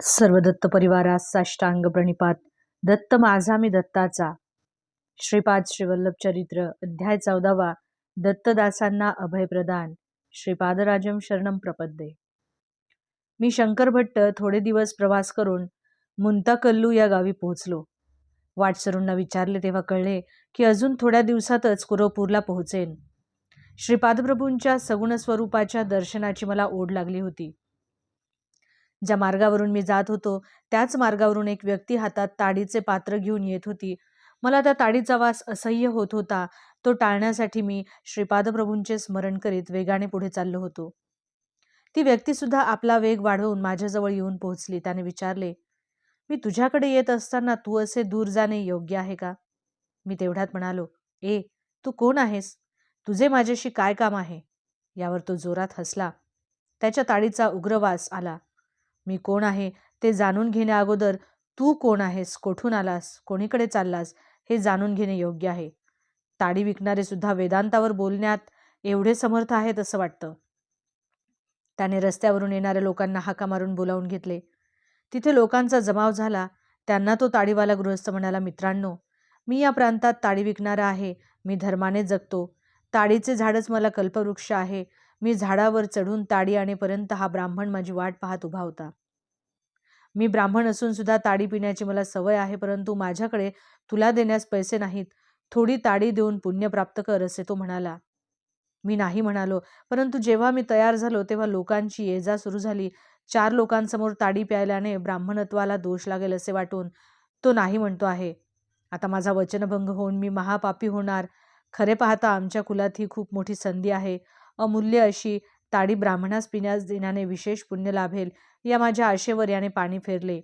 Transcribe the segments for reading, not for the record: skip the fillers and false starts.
सर्व दत्त परिवारास साष्टांग प्रणिपात. दत्त माझा मी दत्ताचा. श्रीपाद श्रीवल्लभ चरित्र अध्याय 14वा. दत्तदासांना अभय प्रदान. श्रीपादराजम शरणम प्रपद्ये. मी शंकर भट्ट थोडे दिवस प्रवास करून मुंताकल्लू या गावी पोहोचलो. वाटसरूंना विचारले तेव्हा कळले की अजून थोड्या दिवसातच कुरवपूरला पोहोचेन. श्रीपादप्रभूंच्या सगुण स्वरूपाच्या दर्शनाची मला ओढ लागली होती. ज्या मार्गावरून मी जात होतो त्याच मार्गावरून एक व्यक्ती हातात ताडीचे पात्र घेऊन येत होती. मला त्या ताडीचा वास असह्य होत होता. तो टाळण्यासाठी मी श्रीपादप्रभूंचे स्मरण करीत वेगाने पुढे चाललो होतो. ती व्यक्ती सुद्धा आपला वेग वाढवून माझ्याजवळ येऊन पोहोचली. त्याने विचारले, मी तुझ्याकडे येत असताना तू असे दूर जाणे योग्य आहे का? मी तेवढ्यात म्हणालो, तू कोण आहेस? तुझे माझ्याशी काय काम आहे? यावर तो जोरात हसला. त्याच्या ताडीचा उग्रवास आला. मी कोण आहे ते जाणून घेण्या अगोदर तू कोण आहेस, कोठून आलास, कोणीकडे चाललास हे जाणून घेणे योग्य आहे. ताडी विकणारे सुद्धा वेदांतावर बोलण्यात एवढे समर्थ आहेत असं वाटतं. त्याने रस्त्यावरून येणाऱ्या लोकांना हाका मारून बोलावून घेतले. तिथे लोकांचा जमाव झाला. त्यांना तो ताडीवाला गृहस्थ म्हणाला, मित्रांनो, मी या प्रांतात ताडी विकणारा आहे. मी धर्माने जगतो. ताडीचे झाडच मला कल्पवृक्ष आहे. मी झाडावर चढून ताडी आणेपर्यंत हा ब्राह्मण माझी वाट पाहत उभा होता. मी ब्राह्मण असून सुद्धा ताडी पिण्याची मला सवय आहे, परंतु माझ्याकडे तुला देण्यास पैसे नाहीत. थोडी ताडी देऊन पुण्य प्राप्त कर असे तो म्हणाला. मी नाही म्हणालो. परंतु जेव्हा मी तयार झालो तेव्हा लोकांची ये जा सुरू झाली. 4 लोकांसमोर ताडी प्यायल्याने ब्राह्मणत्वाला दोष लागेल असे वाटून तो नाही म्हणतो आहे. आता माझा वचनभंग होऊन मी महापापी होणार. खरे पाहता आमच्या कुलात ही खूप मोठी संधी आहे. अमूल्य अशी ताडी ब्राह्मणास पिण्यास देण्याने विशेष पुण्य लाभेल या माझ्या आशेवर याने पाणी फेरले.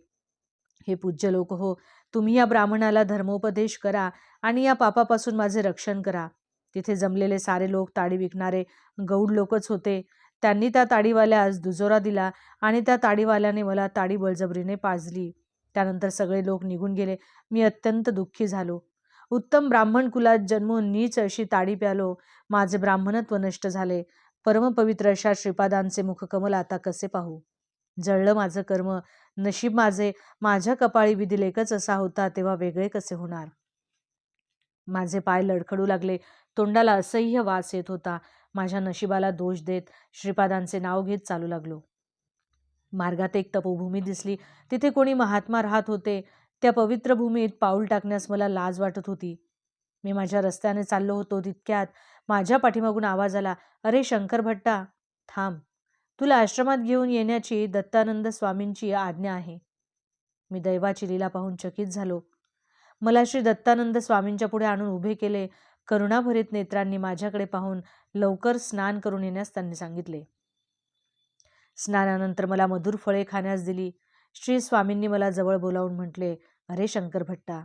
हे पूज्य लोक हो, तुम्ही या ब्राह्मणाला धर्मोपदेश करा आणि या पापापासून माझे रक्षण करा. तिथे जमलेले सारे लोक ताडी विकणारे गौड लोकच होते. त्यांनी त्या ताडीवाल्यास दुजोरा दिला आणि त्या ताडीवाल्याने मला ताडी बळजबरीने पाजली. त्यानंतर सगळे लोक निघून गेले. मी अत्यंत दुःखी झालो. उत्तम ब्राह्मण कुलात जन्मून नीच अशी ताडी प्यालो. माझे ब्राह्मणत्व नष्ट झाले. परमपवित्र अशा श्रीपादांचे मुखकमल आता कसे पाहू? जळलं माझं कर्म. नशीब माझे. माझ्या कपाळी विधिलेखच असा होता, तेव्हा वेगळे कसे होणार? माझे पाय लडखडू लागले. तोंडाला असह्य वास येत होता. माझ्या नशिबाला दोष देत श्रीपादांचे नाव घेत चालू लागलो. मार्गात एक तपोभूमी दिसली. तिथे कोणी महात्मा राहत होते. त्या पवित्र भूमीत पाऊल टाकण्यास मला लाज वाटत होती. मी माझ्या रस्त्याने चाललो होतो. तितक्यात माझ्या पाठीमागून आवाज आला, अरे शंकर भट्टा, थांब. तुला आश्रमात घेऊन येण्याची दत्तानंद स्वामींची आज्ञा आहे. मी दैवाची लीला पाहून चकित झालो. मला श्री दत्तानंद स्वामींच्या पुढे आणून उभे केले. करुणाभरीत नेत्रांनी माझ्याकडे पाहून लवकर स्नान करून येण्यास त्यांनी सांगितले. स्नानानंतर मला मधुर फळे खाण्यास दिली. श्री स्वामींनी मला जवळ बोलावून म्हटले, अरे शंकर भट्टा,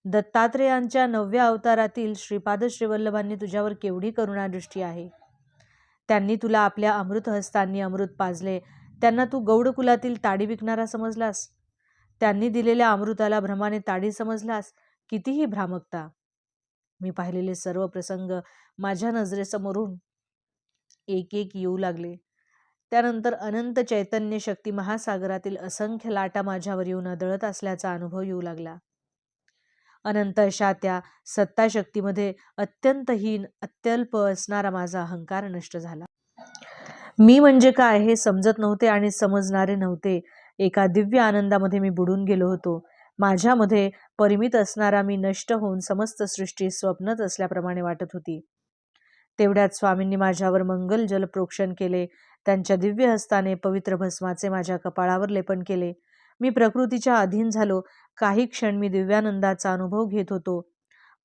दत्तात्रेयांच्या 9व्या अवतारातील श्रीपाद श्रीवल्लभांनी तुझ्यावर केवढी करुणादृष्टी आहे. त्यांनी तुला आपल्या अमृत हस्तांनी अमृत पाजले. त्यांना तू गौड कुलातील ताडी विकणारा समजलास. त्यांनी दिलेल्या अमृताला भ्रमाने ताडी समजलास. कितीही भ्रामकता. मी पाहिलेले सर्व प्रसंग माझ्या नजरेसमोरून एक एक येऊ लागले. त्यानंतर अनंत चैतन्य शक्ती महासागरातील असंख्य लाटा माझ्यावर येऊन आदळत असल्याचा अनुभव येऊ लागला. अनंत अशा त्या सत्ताशक्तीमध्ये अत्यंत हीन, अत्यल्प असणारा माझा अहंकार नष्ट झाला. मी म्हणजे काय हे समजत नव्हते आणि समजणारे नव्हते. एका दिव्य आनंदामध्ये मी बुडून गेलो होतो. माझ्यामध्ये परिमित असणारा मी नष्ट होऊन समस्त सृष्टी स्वप्नच असल्याप्रमाणे वाटत होती. तेवढ्यात स्वामींनी माझ्यावर मंगल जल प्रोक्षण केले. त्यांच्या दिव्य हस्ताने पवित्र भस्माचे माझ्या कपाळावर लेपन केले. मी प्रकृतीच्या अधीन झालो. काही क्षण मी दिव्यानंदाचा अनुभव घेत होतो.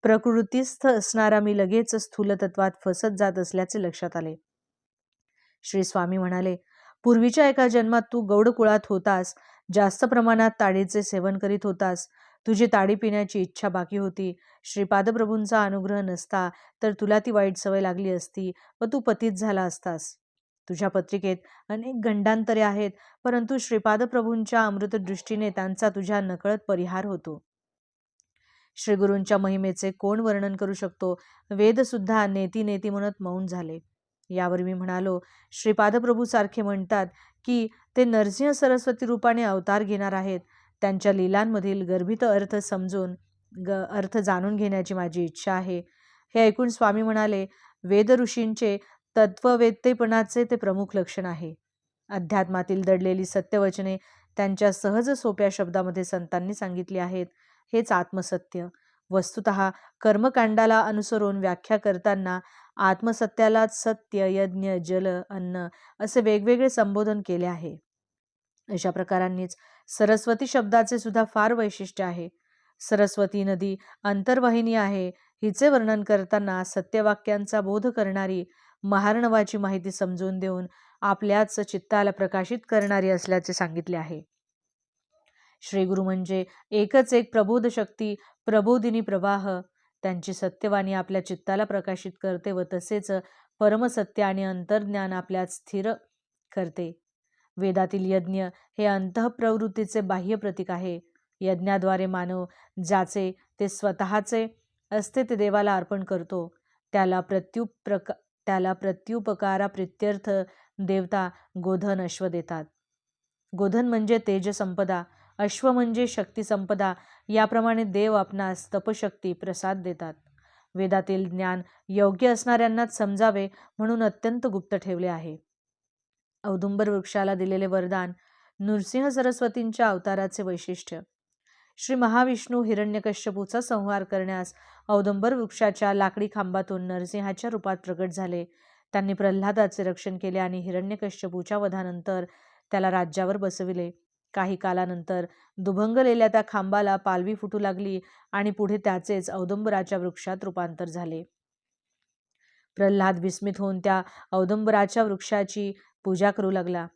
प्रकृतीस्थ असणारा मी लगेच स्थूल तत्वात फसत जात असल्याचे लक्षात आले. श्री स्वामी म्हणाले, पूर्वीच्या एका जन्मात तू गौड कुळात होतास. जास्त प्रमाणात ताडीचे सेवन करीत होतास. तुझी ताडी पिण्याची इच्छा बाकी होती. श्रीपादप्रभूंचा अनुग्रह नसता तर तुला ती वाईट सवय लागली असती व तू पतित झाला असतास. तुझ्या पत्रिकेत अनेक गंडांतरे आहेत, परंतु श्रीपादप्रभूंच्या अमृत दृष्टीने त्यांचा तुझ्या नकळत परिहार होतो. श्रीगुरूंच्या महिमेचे कोण वर्णन करू शकतो? वेद सुद्धा नेती नेती म्हणत मौन झाले. यावर मी म्हणालो, श्रीपाद प्रभू सारखे म्हणतात की ते नरसिंह सरस्वती रूपाने अवतार घेणार आहेत. त्यांच्या लीलांमधील गर्भित अर्थ समजून अर्थ जाणून घेण्याची माझी इच्छा आहे. हे ऐकून स्वामी म्हणाले, वेद ऋषींचे तत्ववेत्तेपणाचे ते प्रमुख लक्षण आहे. अध्यात्मातील दडलेली सत्यवचने त्यांच्या सहज सोप्या शब्दामध्ये संतांनी सांगितली आहेत. हेच आत्मसत्य. वस्तुतः कर्मकांडाला अनुसरून व्याख्या करताना आत्मसत्यालाच सत्य, यज्ञ, जल, अन्न असे वेगवेगळे संबोधन केले आहे. अशा प्रकारांनीच सरस्वती शब्दाचे सुद्धा फार वैशिष्ट्य आहे. सरस्वती नदी अंतर्वाहिनी आहे. हिचे वर्णन करताना सत्यवाक्यांचा बोध करणारी, महार्णवाची माहिती समजून देऊन आपल्याच चित्ताला प्रकाशित करणारी असल्याचे सांगितले आहे. श्री गुरु म्हणजे एकच एक प्रबोध शक्ती, प्रबोधिनी प्रवाह. त्यांची सत्यवाणी आपल्या चित्ताला प्रकाशित करते व तसेच परमसत्य आणि अंतर्ज्ञान आपल्यात स्थिर करते. वेदातील यज्ञ हे अंतःप्रवृत्तीचे बाह्य प्रतीक आहे. यज्ञाद्वारे मानव ज्याचे ते स्वतःचे असते ते देवाला अर्पण करतो. त्याला प्रत्युपकारा प्रित्यर्थ देवता गोधन अश्व देतात. गोधन म्हणजे तेजसंपदा, अश्व म्हणजे शक्ती संपदा. याप्रमाणे देव आपणास तपशक्ती प्रसाद देतात. वेदातील ज्ञान योग्य असणाऱ्यांनाच समजावे म्हणून अत्यंत गुप्त ठेवले आहे. औदुंबर वृक्षाला दिलेले वरदान, नृसिंह सरस्वतींच्या अवताराचे वैशिष्ट्य. श्री महाविष्णू हिरण्यकश्यपूचा संहार करण्यास औदुंबर वृक्षाच्या लाकडी खांबातून नरसिंहाच्या रूपात प्रकट झाले. त्यांनी प्रल्हादाचे रक्षण केले आणि हिरण्यकश्यपूच्या वधानंतर त्याला राज्यावर बसविले. काही कालानंतर दुभंगलेल्या त्या खांबाला पालवी फुटू लागली आणि पुढे त्याचेच औदुंबराच्या वृक्षात रूपांतर झाले. प्रल्हाद विस्मित होऊन त्या औदुंबराच्या वृक्षाची पूजा करू लागला.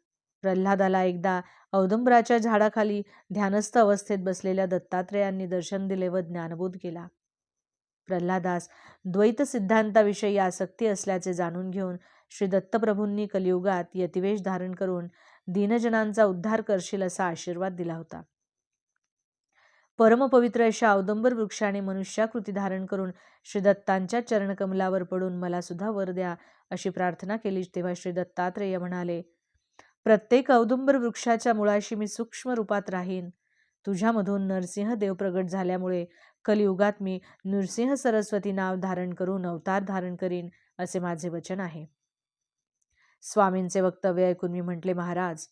प्रल्हादाला एकदा औदुंबराच्या झाडाखाली ध्यानस्थ अवस्थेत बसलेल्या दत्तात्रेयांनी दर्शन दिले व ज्ञानबोध केला. प्रल्हादास द्वैत सिद्धांताविषयी आसक्ती असल्याचे जाणून घेऊन श्री दत्तप्रभूंनी कलियुगात यतिवेश धारण करून दीनजनांचा उद्धार करशील असा आशीर्वाद दिला होता. परमपवित्र अशा औदुंबर वृक्षाने मनुष्याकृती धारण करून श्री दत्तांच्या चरणकमलावर पडून मला सुद्धा वर द्या अशी प्रार्थना केली. तेव्हा श्री दत्तात्रेय म्हणाले, प्रत्येक औदुंबर वृक्षाच्या मुळाशी मी सूक्ष्म रूपात राहीन. तुझ्यामधून नरसिंह देव प्रगट झाल्यामुळे कलियुगात मी नृसिंह सरस्वती नाव धारण करून अवतार धारण करीन असे माझे वचन आहे. स्वामींचे वक्तव्य ऐकून मी म्हटले, महाराज,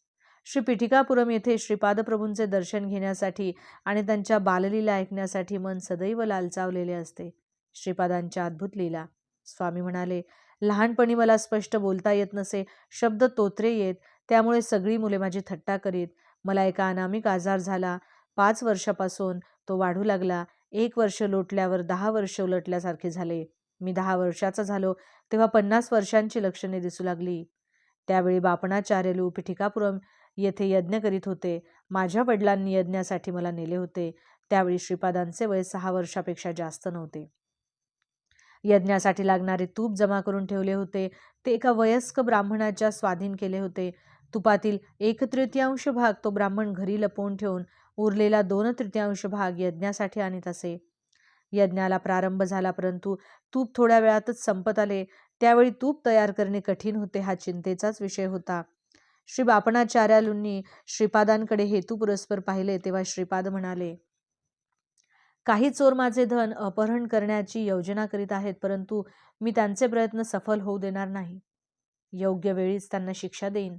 श्री पीठिकापुरम येथे श्रीपादप्रभूंचे दर्शन घेण्यासाठी आणि त्यांच्या बाललीला ऐकण्यासाठी मन सदैव लालचावलेले असते. श्रीपादांच्या अद्भुत लीला. स्वामी म्हणाले, लहानपणी मला स्पष्ट बोलता येत नसे, शब्द तोत्रे येत, त्यामुळे सगळी मुले माझी थट्टा करीत. मला एका अनामिक आजार झाला. 5 वर्षापासून तो वाढू लागला. 1 वर्ष लोटल्यावर 10 वर्ष उलटल्यासारखे झाले. मी 10 वर्षाचा झालो तेव्हा 50 वर्षांची लक्षणे दिसू लागली. त्यावेळी बापणाचार्यलू पीठिकापुरम येथे यज्ञ करीत होते. माझ्या वडिलांनी यज्ञासाठी मला नेले होते. त्यावेळी श्रीपादांचे वय 6 वर्षापेक्षा जास्त नव्हते. यज्ञासाठी लागणारे तूप जमा करून ठेवले होते. ते एका वयस्क ब्राह्मणाच्या स्वाधीन केले होते. तुपातील 1/3 भाग तो ब्राह्मण घरी लपवून ठेवून उरलेला 2/3 भाग यज्ञासाठी आणीत असे. यज्ञाला प्रारंभ झाला, परंतु तूप थोड्या वेळातच संपत आले. त्यावेळी तूप तयार करणे कठीण होते. हा चिंतेचाच विषय होता. श्री बापणाचार्यालूंनी श्रीपादांकडे हेतुपुरस्पर पाहिले. तेव्हा श्रीपाद म्हणाले, काही चोर माझे धन अपहरण करण्याची योजना करीत आहेत, परंतु मी त्यांचे प्रयत्न सफल होऊ देणार नाही. योग्य वेळीच त्यांना शिक्षा देईन.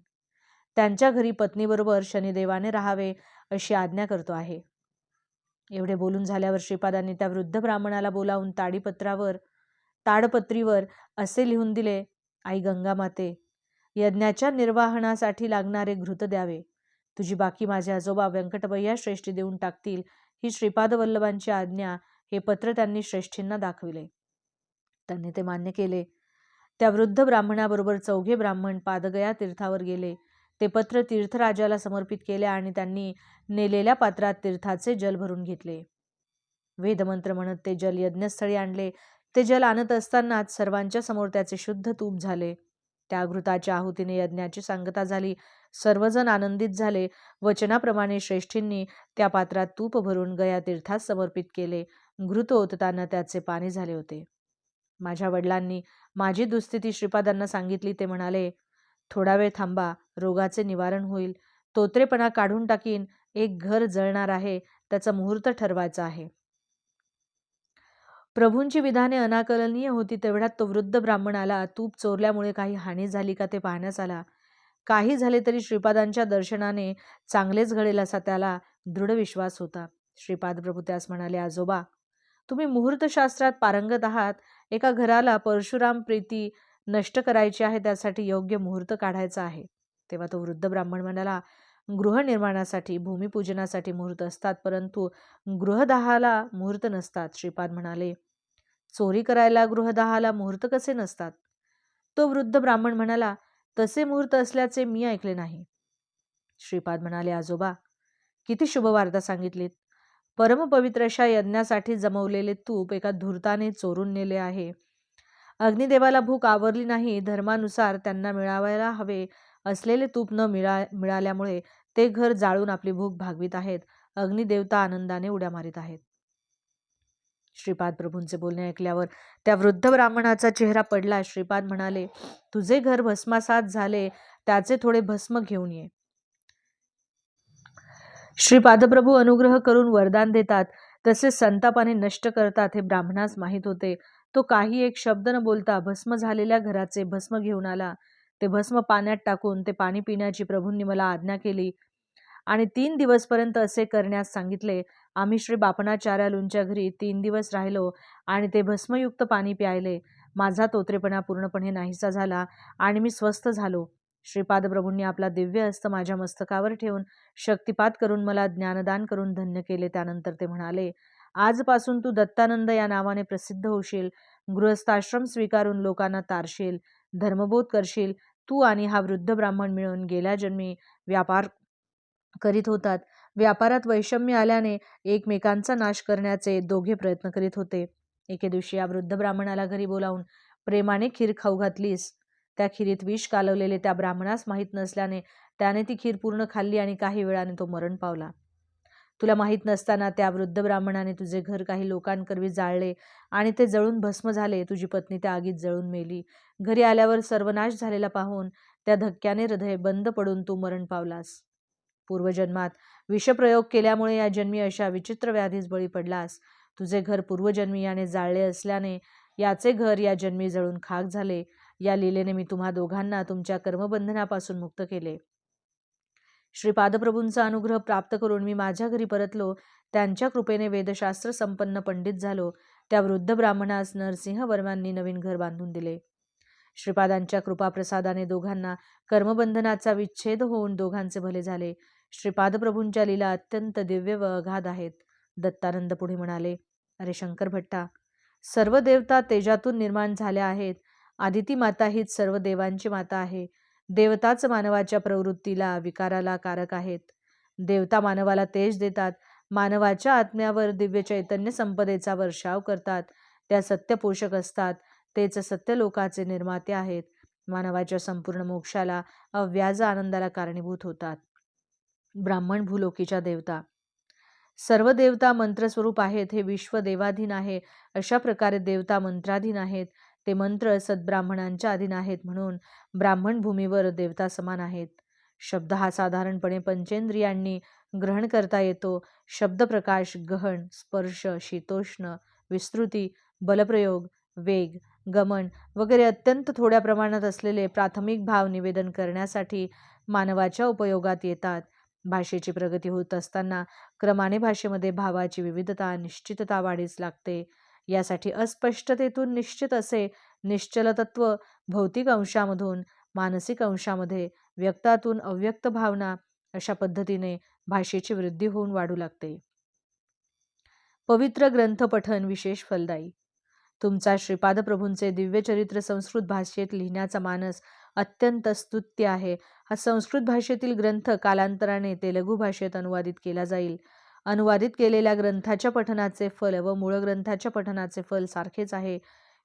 त्यांच्या घरी पत्नीबरोबर शनिदेवाने राहावे अशी आज्ञा करतो आहे. एवढे बोलून झाल्यावर श्रीपादांनी त्या वृद्ध ब्राह्मणाला बोलावून ताडपत्रीवर असे लिहून दिले, आई गंगा माते, यज्ञाच्या निर्वाहनासाठी लागणारे घृत द्यावे. तुझी बाकी माझे आजोबा व्यंकटबय्या श्रेष्ठी देऊन टाकतील. ही श्रीपाद वल्लभांची आज्ञा. हे पत्र त्यांनी श्रेष्ठींना दाखविले. त्यांनी ते मान्य केले. त्या वृद्ध ब्राह्मणाबरोबर 4 ब्राह्मण पादगया तीर्थावर गेले. ते पत्र तीर्थराजाला समर्पित केले आणि त्यांनी नेलेल्या पात्रात तीर्थाचे जल भरून घेतले. वेदमंत्र म्हणत ते जल यज्ञस्थळी आणले. ते जल आणत असतानाच सर्वांच्या समोर त्याचे शुद्ध तूप झाले. त्या घृताच्या आहुतीने यज्ञाची सांगता झाली. सर्वजण आनंदित झाले. वचनाप्रमाणे श्रेष्ठींनी त्या पात्रात तूप भरून गया तीर्थात समर्पित केले. घृत ओतताना त्याचे पाणी झाले होते. माझ्या वडिलांनी माझी दुस्थिती श्रीपादांना सांगितली. ते म्हणाले, थोडा वेळ थांबा, रोगाचे निवारण होईल. तोत्रेपणा काढून टाकीन. एक घर जळणार आहे, त्याचा मुहूर्त ठरवायचा आहे. प्रभूंची विधाने अनाकलनीय होती. तेवढ्यात तो वृद्ध ब्राह्मण आला. तूप चोरल्यामुळे काही हानी झाली का ते पाहण्यास आला. काही झाले तरी श्रीपादांच्या दर्शनाने चांगलेच घडेल असा त्याला दृढ विश्वास होता. श्रीपाद प्रभू त्यास म्हणाले, आजोबा, तुम्ही मुहूर्तशास्त्रात पारंगत आहात. एका घराला परशुराम प्रीती नष्ट करायची आहे, त्यासाठी योग्य मुहूर्त काढायचा आहे. तेव्हा तो वृद्ध ब्राह्मण म्हणाला, गृहनिर्माणासाठी, भूमिपूजनासाठी मुहूर्त असतात, परंतु गृहदाहाला मुहूर्त नसतात. श्रीपाद म्हणाले, चोरी करायला गृहदाहाला मुहूर्त कसे नसतात? तो वृद्ध ब्राह्मण म्हणाला, तसे मुहूर्त असल्याचे मी ऐकले नाही. श्रीपाद म्हणाले, आजोबा, किती शुभ वार्ता सांगितलीत. परमपवित्र अशा यज्ञासाठी जमवलेले तूप एका धूर्ताने चोरून नेले आहे. अग्निदेवाला भूक आवरली नाही. धर्मानुसार त्यांना मिळावायला हवे असलेले तूप न मिळाल्यामुळे ते घर जाळून आपली भूक भागवित आहेत. अग्निदेवता आनंदाने उड्या मारित आहेत. श्रीपाद प्रभूंचे बोलणे ऐकल्यावर त्या वृद्ध ब्राह्मणाचा चेहरा पडला. श्रीपाद म्हणाले, तुझे घर भस्मासात झाले, त्याचे थोडे भस्म घेऊन ये. श्रीपादप्रभू अनुग्रह करून वरदान देतात, तसे संतापाने नष्ट करतात हे ब्राह्मणास माहीत होते. तो काही एक शब्द न बोलता भस्म झालेल्या घराचे भस्म घेऊन आला. ते भस्म पाण्यात टाकून ते पाणी पिण्याची प्रभूंनी मला आज्ञा केली आणि 3 दिवसपर्यंत असे करण्यास सांगितले. आम्ही श्री बापणाचार्यालूंच्या घरी 3 दिवस राहिलो आणि ते भस्मयुक्त पाणी प्यायले. माझा तोत्रेपणा पूर्णपणे नाहीसा झाला आणि मी स्वस्थ झालो. श्रीपाद प्रभूंनी आपला दिव्य हस्त माझ्या मस्तकावर ठेवून शक्तिपात करून मला ज्ञानदान करून धन्य केले. त्यानंतर ते म्हणाले, आजपासून तू दत्तानंद या नावाने प्रसिद्ध होशील. गृहस्थाश्रम स्वीकारून लोकांना तारशील, धर्मबोध करशील. तू आणि हा वृद्ध ब्राह्मण मिळून गेल्या जन्मी व्यापार करीत होतात. व्यापारात वैषम्य आल्याने एकमेकांचा नाश करण्याचे दोघे प्रयत्न करीत होते. एके दिवशी या वृद्ध ब्राह्मणाला घरी बोलावून प्रेमाने खीर खाऊ घातलीस. त्या खिरीत विष कालवलेले त्या ब्राह्मणास माहीत नसल्याने त्याने ती खीर पूर्ण खाल्ली आणि काही वेळाने तो मरण पावला. तुला माहीत नसताना त्या वृद्ध ब्राह्मणाने तुझे घर काही लोकांकरवी जाळले आणि ते जळून भस्म झाले. तुझी पत्नी त्या आगीत जळून मेली. घरी आल्यावर सर्वनाश झालेला पाहून त्या धक्क्याने हृदय बंद पडून तू मरण पावलास. पूर्वजन्मात विषप्रयोग केल्यामुळे या जन्मी अशा विचित्र व्याधीस बळी पडलास. तुझे घर पूर्वजन्मी याने जाळले असल्याने याचे घर या जन्मी जळून खाक झाले. या लीलेने मी तुम्हा दोघांना तुमच्या कर्मबंधनापासून मुक्त केले. श्रीपादप्रभूंचा अनुग्रह प्राप्त करून मी माझ्या घरी परतलो. त्यांच्या कृपेने वेदशास्त्र संपन्न पंडित झालो. त्या वृद्ध ब्राह्मणास नरसिंह वर्मांनी नवीन घर बांधून दिले. श्रीपादांच्या कृपाप्रसादाने दोघांना कर्मबंधनाचा विच्छेद होऊन दोघांचे भले झाले. श्रीपादप्रभूंच्या लीला अत्यंत दिव्य व अगाध आहेत. दत्तानंद पुढे म्हणाले, अरे शंकर भट्टा, सर्व देवता तेजातून निर्माण झाल्या आहेत. आदिती माता हीच सर्व देवांची माता आहे. देवताच मानवाच्या प्रवृत्तीला, विकाराला कारक आहेत. देवता मानवाला तेज देतात. मानवाच्या आत्म्यावर दिव्य चैतन्य संपदेचा वर्षाव करतात. त्या सत्यपोषक असतात. तेच सत्यलोकाचे निर्माते आहेत. मानवाच्या संपूर्ण मोक्षाला, अव्याज आनंदाला कारणीभूत होतात. ब्राह्मण भूलोकीच्या देवता. सर्व देवता मंत्रस्वरूप आहेत. हे विश्व देवाधीन आहे. अशा प्रकारे देवता मंत्राधीन आहेत. ते मंत्र सद्ब्राह्मणांच्या अधीन आहेत. म्हणून ब्राह्मण भूमीवर देवता समान आहेत. शब्द हा साधारणपणे पंचेंद्रियांनी ग्रहण करता येतो. शब्दप्रकाश, गहन, स्पर्श, शीतोष्ण, विस्तृती, बलप्रयोग, वेग, गमन वगैरे अत्यंत थोड्या प्रमाणात असलेले प्राथमिक भाव निवेदन करण्यासाठी मानवाच्या उपयोगात येतात. भाषेची प्रगती होत असताना क्रमाने भाषेमध्ये भावाची विविधता, निश्चितता वाढीस लागते. यासाठी अस्पष्टतेतून निश्चित असे निश्चलतत्व, भौतिक अंशामधून मानसिक अंशामध्ये, व्यक्तातून अव्यक्त भावना, अशा पद्धतीने भाषेची वृद्धी होऊन वाढू लागते. पवित्र ग्रंथ पठन विशेष फलदायी. तुमचा श्रीपाद प्रभूंचे दिव्य चरित्र संस्कृत भाषेत लिहिण्याचा मानस अत्यंत स्तुत्य आहे. हा संस्कृत भाषेतील ग्रंथ कालांतराने तेलुगू भाषेत अनुवादित केला जाईल. अनुवादित केलेल्या ग्रंथाच्या पठनाचे फल व मूळ ग्रंथाच्या पठनाचे फल सारखेच आहे.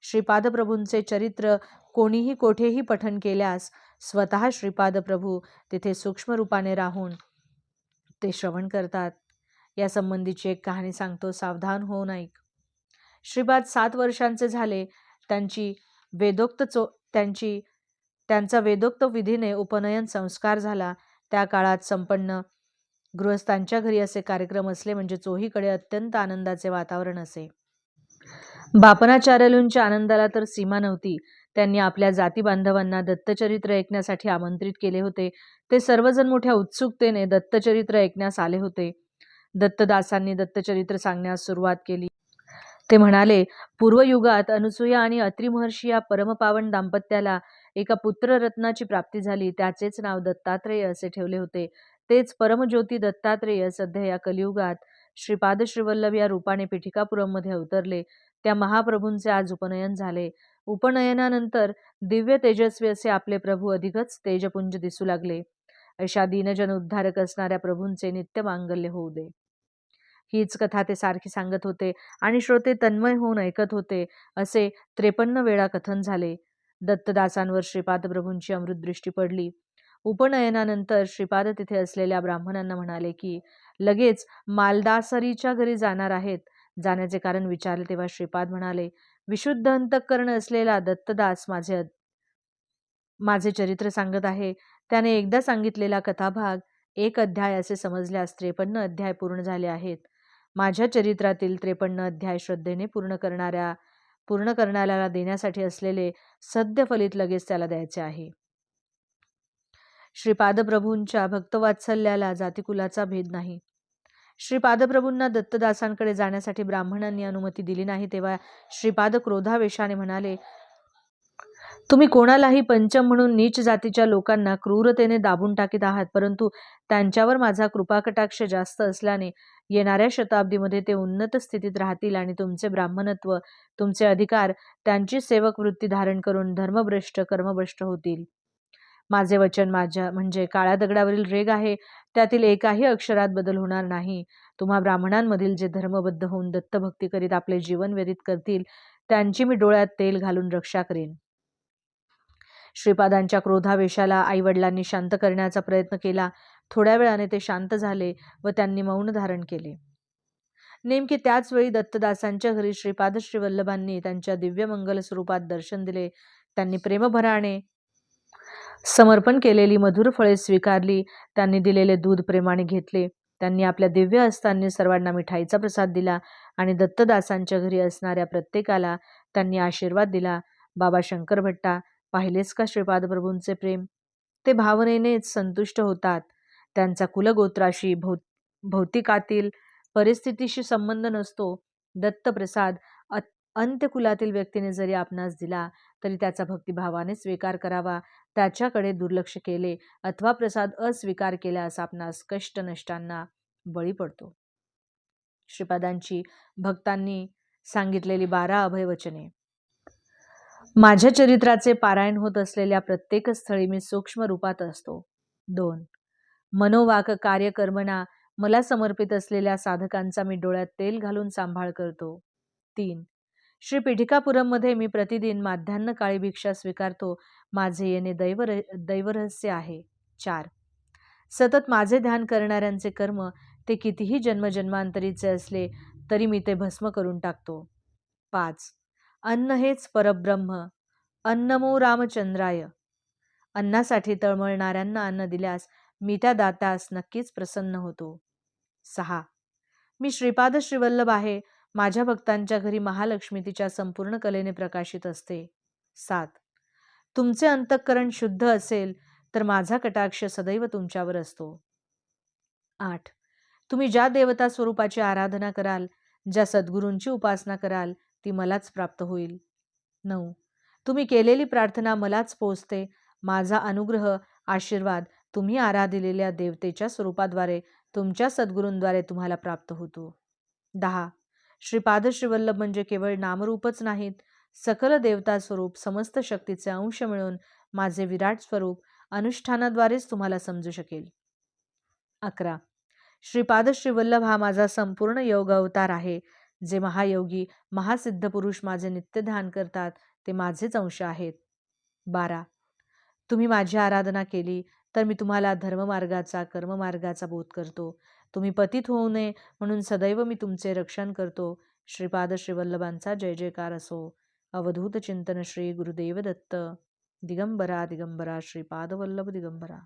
श्रीपाद प्रभूंचे चरित्र कोणीही कोठेही पठन केल्यास स्वतः श्रीपाद प्रभू तिथे सूक्ष्म रूपाने राहून ते श्रवण करतात. या संबंधीची एक कहाणी सांगतो, सावधान होऊन ऐक. श्रीपाद 7 वर्षांचे झाले त्यांची वेदोक्त त्यांचा वेदोक्त विधीने उपनयन संस्कार झाला. त्या काळात संपन्न गृहस्थांच्या घरी असे कार्यक्रम असले म्हणजे चोहीकडे अत्यंत आनंदाचे वातावरण असे. बापनाचार्यूंच्या आनंदाला तर सीमा नव्हती. त्यांनी आपल्या जाती बांधवांना दत्तचरित्र ऐकण्यासाठी आमंत्रित केले होते. ते सर्वजण मोठ्या उत्सुकतेने दत्तचरित्र ऐकण्यास आले होते. दत्तदासांनी दत्तचरित्र सांगण्यास सुरुवात केली. ते म्हणाले, पूर्वयुगात अनुसूया आणि अत्री महर्षी या परमपावन दाम्पत्याला एका पुत्ररत्नाची प्राप्ती झाली. त्याचेच नाव दत्तात्रेय असे ठेवले होते. तेच परमज्योती दत्तात्रेय सध्या या कलियुगात श्रीपाद श्रीवल्लभ या रूपाने पिठिकापुरममध्ये अवतरले. त्या महाप्रभूंचे आज उपनयन झाले. उपनयनानंतर दिव्य तेजस्वी असे आपले प्रभू अधिकच तेजपुंज दिसू लागले. अशा दीनजन उद्धारक असणाऱ्या प्रभूंचे नित्य मांगल्य होऊ दे. हीच कथा ते सारखी सांगत होते आणि श्रोते तन्मय होऊन ऐकत होते. असे 53 वेळा कथन झाले. दत्तदासांवर श्रीपाद प्रभूंची अमृतदृष्टी पडली. उपनयनानंतर श्रीपाद तिथे असलेल्या ब्राह्मणांना म्हणाले की लगेच मालदासरीच्या घरी जाणार आहेत. जाण्याचे कारण विचारले तेव्हा श्रीपाद म्हणाले, विशुद्ध अंतःकरण असलेला दत्तदास माझे चरित्र सांगत आहे. त्याने एकदा सांगितलेला कथाभाग 1 अध्याय असे समजल्यास 53 अध्याय पूर्ण झाले आहेत. माझ्या चरित्रातील 53 अध्याय श्रद्धेने पूर्ण करणाऱ्याला देण्यासाठी असलेले सद्य फलित लगेच त्याला द्यायचे आहे. श्रीपादप्रभूंच्या भक्तवात्सल्याला जातिकुलाचा भेद नाही. श्रीपादप्रभूंना दत्तदासांकडे जाण्यासाठी ब्राह्मणांनी अनुमती दिली नाही तेव्हा श्रीपाद क्रोधावेशाने म्हणाले, तुम्ही कोणालाही पंचम म्हणून नीच जातीच्या लोकांना क्रूरतेने दाबून टाकीत आहात. परंतु त्यांच्यावर माझा कृपाकटाक्ष जास्त असल्याने येणाऱ्या शताब्दीमध्ये ते उन्नत स्थितीत राहतील आणि तुमचे ब्राह्मणत्व, तुमचे अधिकार त्यांची सेवक वृत्ती धारण करून धर्मभ्रष्ट कर्मभ्रष्ट होतील. माझे वचन म्हणजे काळ्या दगडावरील रेग आहे. त्यातील एकाही अक्षरात बदल होणार नाही. तुम्हा ब्राह्मणांमधील जे धर्मबद्ध होऊन दत्तभक्ती करीत आपले जीवन व्यतीत करतील त्यांची मी डोळ्यात तेल घालून रक्षा करेन. श्रीपादांच्या क्रोधावेशाला आईवडिलांनी शांत करण्याचा प्रयत्न केला. थोड्या वेळाने ते शांत झाले व त्यांनी मौन धारण केले. नेमके त्याच वेळी दत्तदासांच्या घरी श्रीपाद श्रीवल्लभांनी त्यांच्या दिव्य मंगल स्वरूपात दर्शन दिले. त्यांनी प्रेमभराने समर्पण केलेली मधुर फळे स्वीकारली. त्यांनी दिलेले दूध प्रेमाने घेतले. त्यांनी आपल्या दिव्य हस्तांनी सर्वांना मिठाईचा प्रसाद दिला आणि दत्तदासांच्या घरी असणाऱ्या प्रत्येकाला त्यांनी आशीर्वाद दिला. बाबा शंकर भट्टा, पाहिलेस का श्रीपाद प्रभूंचे प्रेम? ते भावनेनेच संतुष्ट होतात. त्यांचा कुलगोत्राशी भौतिकातील परिस्थितीशी संबंध नसतो. दत्तप्रसाद अंत्यकुलातील व्यक्तीने जरी आपणास दिला तरी त्याचा भक्तिभावाने स्वीकार करावा. त्याच्याकडे दुर्लक्ष केले अथवा प्रसाद अस्वीकार केल्यास आपणास कष्ट नष्टांना बळी पडतो. श्रीपादांची भक्तांनी सांगितलेली 12 अभयवचने. माझ्या चरित्राचे पारायण होत असलेल्या प्रत्येक स्थळी मी सूक्ष्म रूपात असतो. 2. मनोवाक कार्यकर्मणा मला समर्पित असलेल्या साधकांचा मी डोळ्यात तेल घालून सांभाळ करतो. 3. श्री पिठिकापुरममध्ये मी प्रतिदिन माध्यान्ह काळी भिक्षा स्वीकारतो. माझे येणे दैवरहस्य आहे. 4. सतत माझे ध्यान करणाऱ्यांचे कर्म ते कितीही जन्मजन्मांतरीचे असले तरी मी ते भस्म करून टाकतो. 5. अन्न हेच परब्रह्म. अन्नमो रामचंद्राय. अन्नासाठी तळमळणाऱ्यांना अन्न दिल्यास मी त्या दात्यास नक्कीच प्रसन्न होतो. 6. मी श्रीपाद श्रीवल्लभ आहे. माझ्या भक्तांच्या घरी महालक्ष्मी तिच्या संपूर्ण कलेने प्रकाशित असते. 7. तुमचे अंतःकरण शुद्ध असेल तर माझा कटाक्ष सदैव तुमच्यावर असतो. 8. तुम्ही ज्या देवता स्वरूपाची आराधना कराल, ज्या सद्गुरूंची उपासना कराल ती मलाच प्राप्त होईल. 9. तुम्ही केलेली प्रार्थना मलाच पोचते. माझा अनुग्रह आशीर्वाद तुम्ही आराधिलेल्या देवतेच्या स्वरूपाद्वारे तुमच्या सद्गुरूंद्वारे तुम्हाला प्राप्त होतो. 10. श्रीपाद श्रीवल्लभ म्हणजे केवळ नामरूपच नाहीत, सकल देवता स्वरूप समस्त शक्तीचे अंश मिळून माझे विराट स्वरूप अनुष्ठानाद्वारेच तुम्हाला समजू शकेल. 11. श्रीपाद श्रीवल्लभ हा माझा संपूर्ण योग अवतार आहे. जे महायोगी महासिद्ध पुरुष माझे नित्य ध्यान करतात ते माझेच अंश आहेत. 12. तुम्ही माझी आराधना केली तर मी तुम्हाला धर्ममार्गाचा कर्ममार्गाचा बोध करतो. तुम्ही पतित होऊ नये म्हणून सदैव मी तुमचे रक्षण करतो. श्रीपाद श्रीवल्लभांचा जय जयकार असो. अवधूत चिंतन श्री गुरुदेव दत्त. दिगंबरा दिगंबरा श्रीपादवल्लभ दिगंबरा.